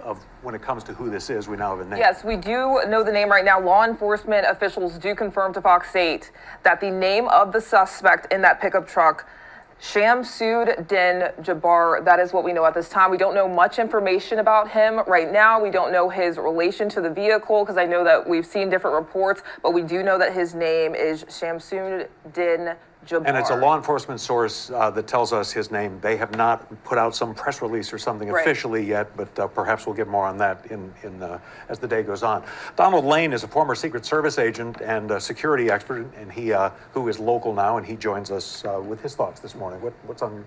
of when it comes to who this is, we now have a name. Yes, we do know the name right now. Law enforcement officials do confirm to Fox 8 that the name of the suspect in that pickup truck, Shamsud Din Jabbar, that is what we know at this time. We don't know much information about him right now. We don't know his relation to the vehicle, because I know that we've seen different reports, but we do know that his name is Shamsud Din Jabbar. And it's a law enforcement source that tells us his name. They have not put out some press release or something officially yet, but perhaps we'll get more on that as the day goes on. Donald Lane is a former Secret Service agent and a security expert, and he who is local now, and he joins us with his thoughts this morning. What's on?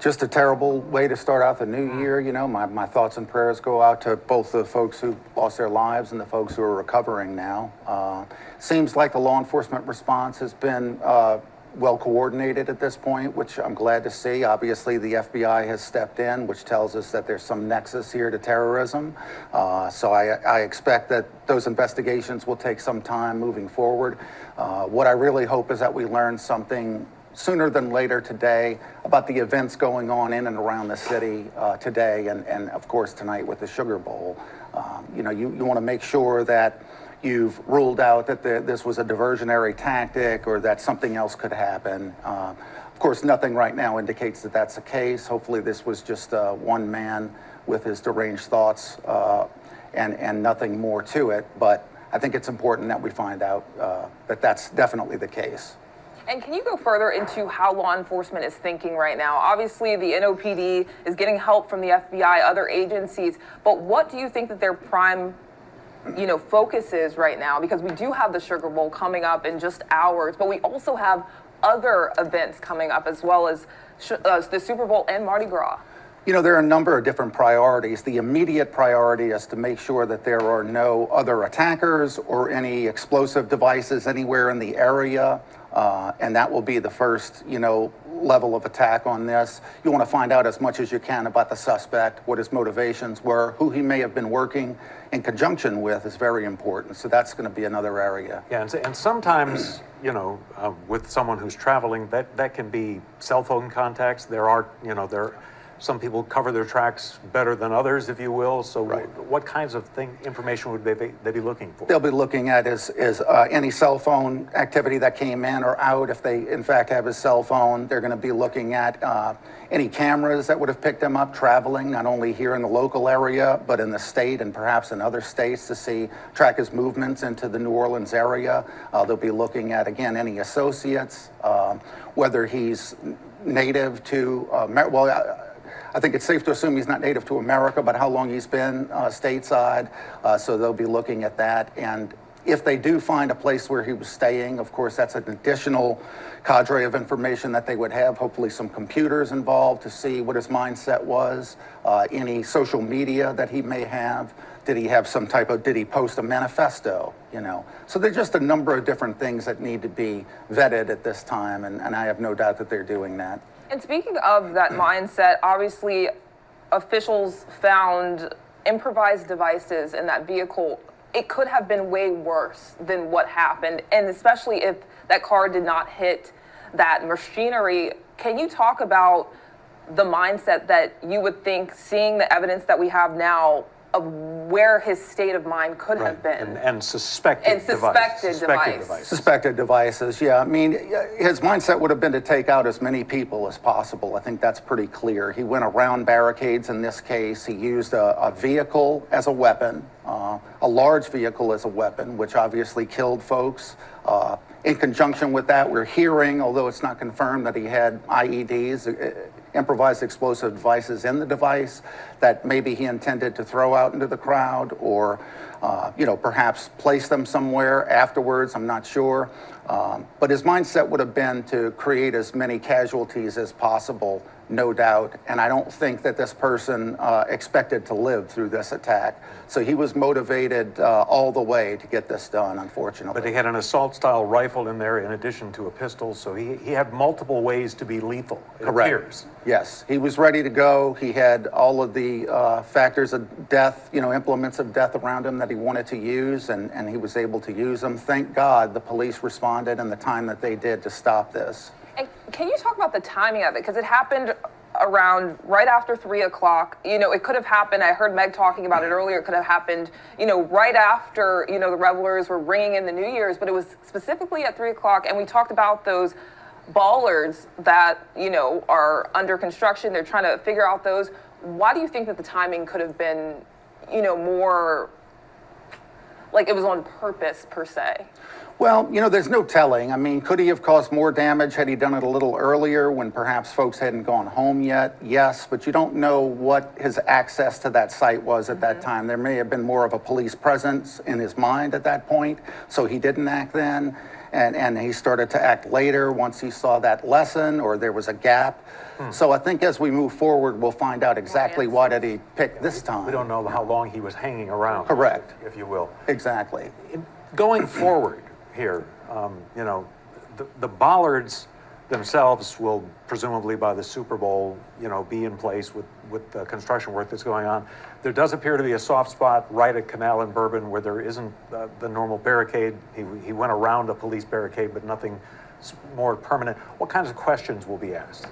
Just a terrible way to start out the new year. You know, my thoughts and prayers go out to both the folks who lost their lives and the folks who are recovering now. Seems like the law enforcement response has been well coordinated at this point, which I'm glad to see. Obviously, the FBI has stepped in, which tells us that there's some nexus here to terrorism. So I expect that those investigations will take some time moving forward. What I really hope is that we learn something sooner than later today about the events going on in and around the city today, and of course tonight with the Sugar Bowl. You know, you want to make sure that you've ruled out that this was a diversionary tactic or that something else could happen. Of course, nothing right now indicates that that's the case. Hopefully this was just one man with his deranged thoughts and nothing more to it. But I think it's important that we find out that that's definitely the case. And can you go further into how law enforcement is thinking right now? Obviously, the NOPD is getting help from the FBI, other agencies, but what do you think that their prime focus is right now? Because we do have the Sugar Bowl coming up in just hours, but we also have other events coming up as well as the Super Bowl and Mardi Gras. You know, there are a number of different priorities. The immediate priority is to make sure that there are no other attackers or any explosive devices anywhere in the area. And that will be the first, level of attack on this. You want to find out as much as you can about the suspect, what his motivations were, who he may have been working in conjunction with is very important. So that's going to be another area. Yeah, and sometimes, with someone who's traveling, that can be cell phone contacts. There are, some people cover their tracks better than others, if you will. So what kinds of information would they be looking for? They'll be looking at is any cell phone activity that came in or out. If they, in fact, have his cell phone, they're going to be looking at any cameras that would have picked him up traveling, not only here in the local area, but in the state and perhaps in other states to track his movements into the New Orleans area. They'll be looking at, again, any associates, whether he's native to, I think it's safe to assume he's not native to America, but how long he's been stateside. So they'll be looking at that. And if they do find a place where he was staying, of course, that's an additional cadre of information that they would have, hopefully some computers involved to see what his mindset was, any social media that he may have. Did he post a manifesto, So there's just a number of different things that need to be vetted at this time, and I have no doubt that they're doing that. And speaking of that mindset, obviously officials found improvised devices in that vehicle. It could have been way worse than what happened, and especially if that car did not hit that machinery. Can you talk about the mindset that you would think, seeing the evidence that we have now, of where his state of mind could have been? And suspected devices. Suspected devices, yeah. I mean, his mindset would have been to take out as many people as possible. I think that's pretty clear. He went around barricades in this case. He used a vehicle as a weapon, a large vehicle as a weapon, which obviously killed folks. In conjunction with that, we're hearing, although it's not confirmed, that he had IEDs, improvised explosive devices in the device that maybe he intended to throw out into the crowd or, perhaps place them somewhere afterwards. I'm not sure. But his mindset would have been to create as many casualties as possible, no doubt. And I don't think that this person expected to live through this attack. So he was motivated all the way to get this done, unfortunately. But he had an assault-style rifle in there in addition to a pistol, so he had multiple ways to be lethal, it appears. Yes, he was ready to go. He had all of the factors of death, implements of death around him that he wanted to use, and he was able to use them. Thank God the police responded in the time that they did to stop this. And can you talk about the timing of it? Because it happened around right after 3 o'clock. You know, it could have happened. I heard Meg talking about it earlier. It could have happened, you know, right after, you know, the revelers were ringing in the New Year's, but it was specifically at 3 o'clock. And we talked about those bollards that, you know, are under construction. They're trying to figure out those. Why do you think that the timing could have been, you know, more like it was on purpose per se? Well, you know, there's no telling. I mean, could he have caused more damage had he done it a little earlier when perhaps folks hadn't gone home yet? Yes, but you don't know what his access to that site was at that time. There may have been more of a police presence in his mind at that point, so he didn't act then. And he started to act later once he saw that lesson or there was a gap. So I think as we move forward, we'll find out exactly why did he pick this time. We don't know how long he was hanging around. Correct. If you will. Exactly. Going forward here, you know, the bollards themselves will presumably by the Super Bowl, you know, be in place with the construction work that's going on. There does appear to be a soft spot right at Canal and Bourbon where there isn't the normal barricade. He went around a police barricade, but nothing more permanent. What kinds of questions will be asked?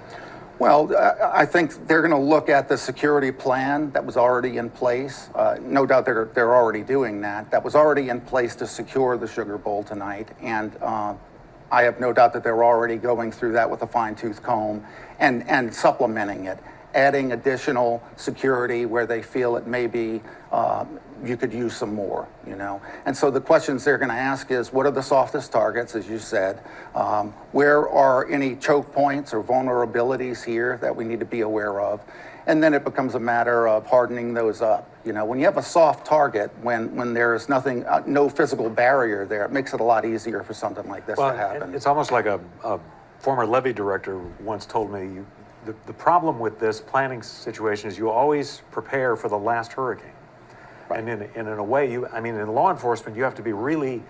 Well, I think they're going to look at the security plan that was already in place. No doubt they're already doing that. That was already in place to secure the Sugar Bowl tonight. And I have no doubt that they're already going through that with a fine-tooth comb and supplementing it, adding additional security where they feel it may be you could use some more, you know. And so the questions they're going to ask is, what are the softest targets, as you said? Where are any choke points or vulnerabilities here that we need to be aware of? And then it becomes a matter of hardening those up. You know, when you have a soft target, when there's nothing, no physical barrier there, it makes it a lot easier for something like this to happen. It's almost like a former levee director once told me, the problem with this planning situation is you always prepare for the last hurricane. Right. And in a way, I mean, in law enforcement, you have to be really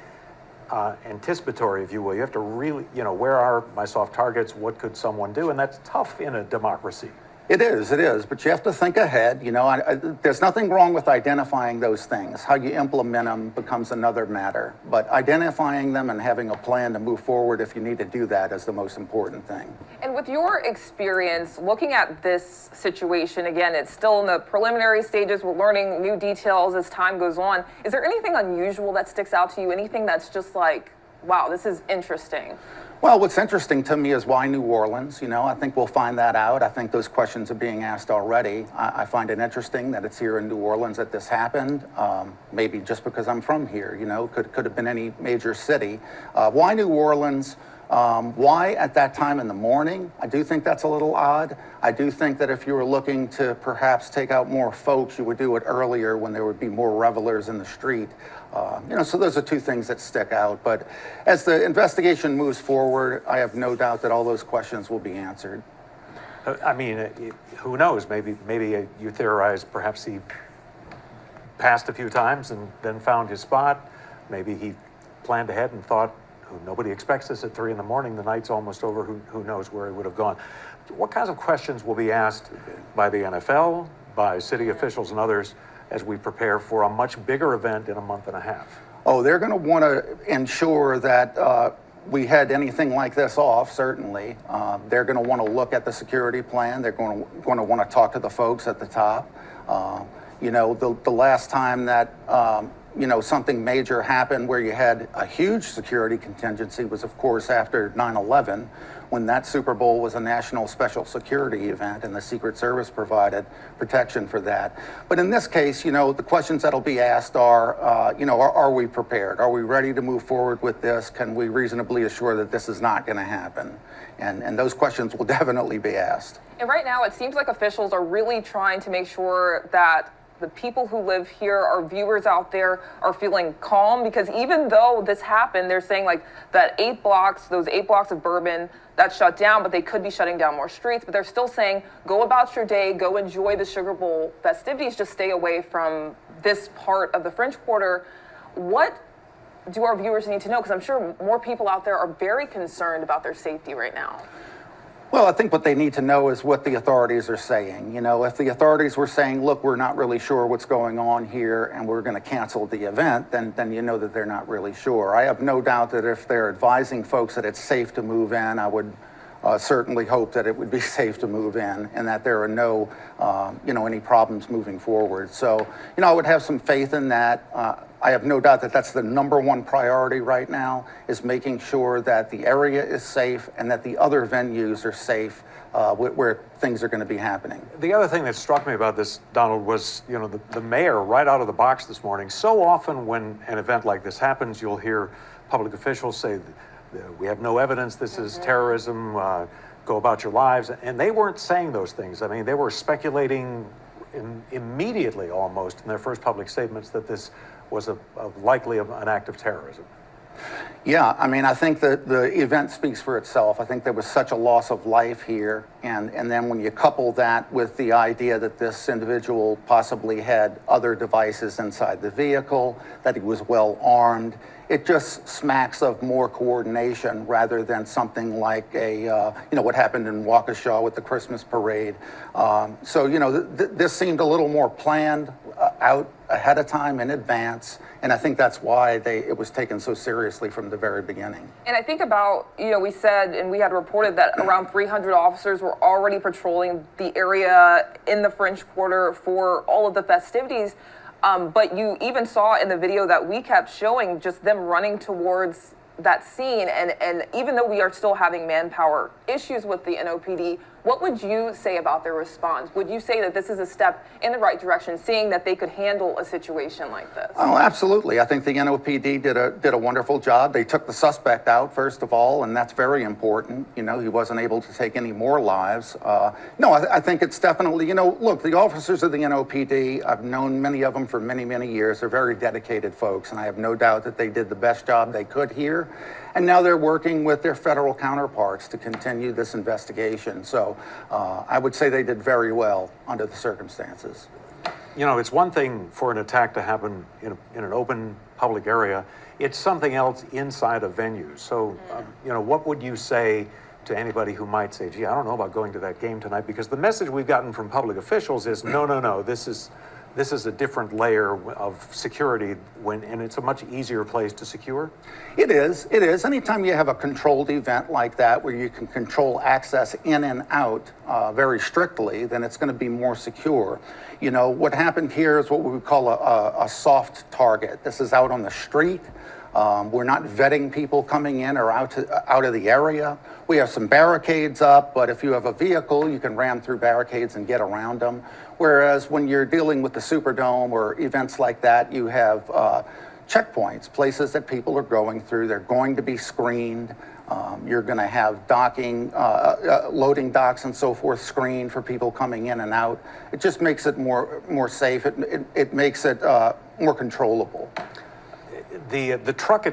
anticipatory, if you will. You have to really, you know, where are my soft targets? What could someone do? And that's tough in a democracy. It is, but you have to think ahead. You know, there's nothing wrong with identifying those things. How you implement them becomes another matter. But identifying them and having a plan to move forward if you need to do that is the most important thing. And with your experience looking at this situation, again, it's still in the preliminary stages. We're learning new details as time goes on. Is there anything unusual that sticks out to you? Anything that's just like, wow, this is interesting? Well, what's interesting to me is why New Orleans? You know, I think we'll find that out. I think those questions are being asked already. I find it interesting that it's here in New Orleans that this happened. Maybe just because I'm from here, you know, could have been any major city. Why New Orleans? Why at that time in the morning? I do think that's a little odd. I do think that if you were looking to perhaps take out more folks, you would do it earlier when there would be more revelers in the street. You know, so those are two things that stick out. But as the investigation moves forward, I have no doubt that all those questions will be answered. I mean, who knows? Maybe you theorize perhaps he passed a few times and then found his spot. Maybe he planned ahead and thought, nobody expects this at 3 in the morning. The night's almost over. Who knows where he would have gone? What kinds of questions will be asked by the NFL, by city officials and others as we prepare for a much bigger event in a month and a half? Oh, they're going to want to ensure that we had anything like this off, certainly. They're going to want to look at the security plan. They're going to want to talk to the folks at the top. You know, the last time that you know, something major happened where you had a huge security contingency was, of course, after 9/11, when that Super Bowl was a national special security event and the Secret Service provided protection for that. But in this case, you know, the questions that'll be asked are, you know, are we prepared? Are we ready to move forward with this? Can we reasonably assure that this is not going to happen? And those questions will definitely be asked. And right now, it seems like officials are really trying to make sure that the people who live here, our viewers out there, are feeling calm, because even though this happened, they're saying like that those 8 blocks of Bourbon, that shut down, but they could be shutting down more streets. But they're still saying, go about your day, go enjoy the Sugar Bowl festivities, just stay away from this part of the French Quarter. What do our viewers need to know? Because I'm sure more people out there are very concerned about their safety right now. Well, I think what they need to know is what the authorities are saying. You know, if the authorities were saying, look, we're not really sure what's going on here and we're going to cancel the event, then you know that they're not really sure. I have no doubt that if they're advising folks that it's safe to move in, I would certainly hope that it would be safe to move in and that there are no, any problems moving forward. So, I would have some faith in that. I have no doubt that that's the number one priority right now, is making sure that the area is safe and that the other venues are safe where things are going to be happening. The other thing that struck me about this, Donald, was, the mayor right out of the box this morning. So often when an event like this happens, you'll hear public officials say, we have no evidence this is terrorism, go about your lives. And they weren't saying those things. I mean, they were speculating immediately almost in their first public statements that this was likely an act of terrorism. Yeah, I mean, I think that the event speaks for itself. I think there was such a loss of life here. And then when you couple that with the idea that this individual possibly had other devices inside the vehicle, that he was well armed, it just smacks of more coordination rather than something like what happened in Waukesha with the Christmas parade. This seemed a little more planned out ahead of time in advance. And I think that's why it was taken so seriously from the very beginning. And I think about, we said, and we had reported that around 300 officers were already patrolling the area in the French Quarter for all of the festivities. But you even saw in the video that we kept showing just them running towards that scene. And even though we are still having manpower issues with the NOPD, what would you say about their response? Would you say that this is a step in the right direction, seeing that they could handle a situation like this? Oh, absolutely. I think the NOPD did a wonderful job. They took the suspect out, first of all, and that's very important. He wasn't able to take any more lives. I think it's definitely, look, the officers of the NOPD, I've known many of them for many, many years. They're very dedicated folks, and I have no doubt that they did the best job they could here. And now they're working with their federal counterparts to continue this investigation. So I would say they did very well under the circumstances. It's one thing for an attack to happen in an open public area. It's something else inside a venue. So, what would you say to anybody who might say, gee, I don't know about going to that game tonight? Because the message we've gotten from public officials is, no, this is a different layer of security and it's a much easier place to secure. It is. Anytime you have a controlled event like that where you can control access in and out very strictly, then it's going to be more secure. What happened here is what we would call a soft target. This is out on the street. We're not vetting people coming in or out of the area. We have some barricades up, but if you have a vehicle, you can ram through barricades and get around them. Whereas when you're dealing with the Superdome or events like that, you have checkpoints, places that people are going through. They're going to be screened. You're going to have loading docks and so forth screened for people coming in and out. It just makes it more safe. It makes it more controllable. The truck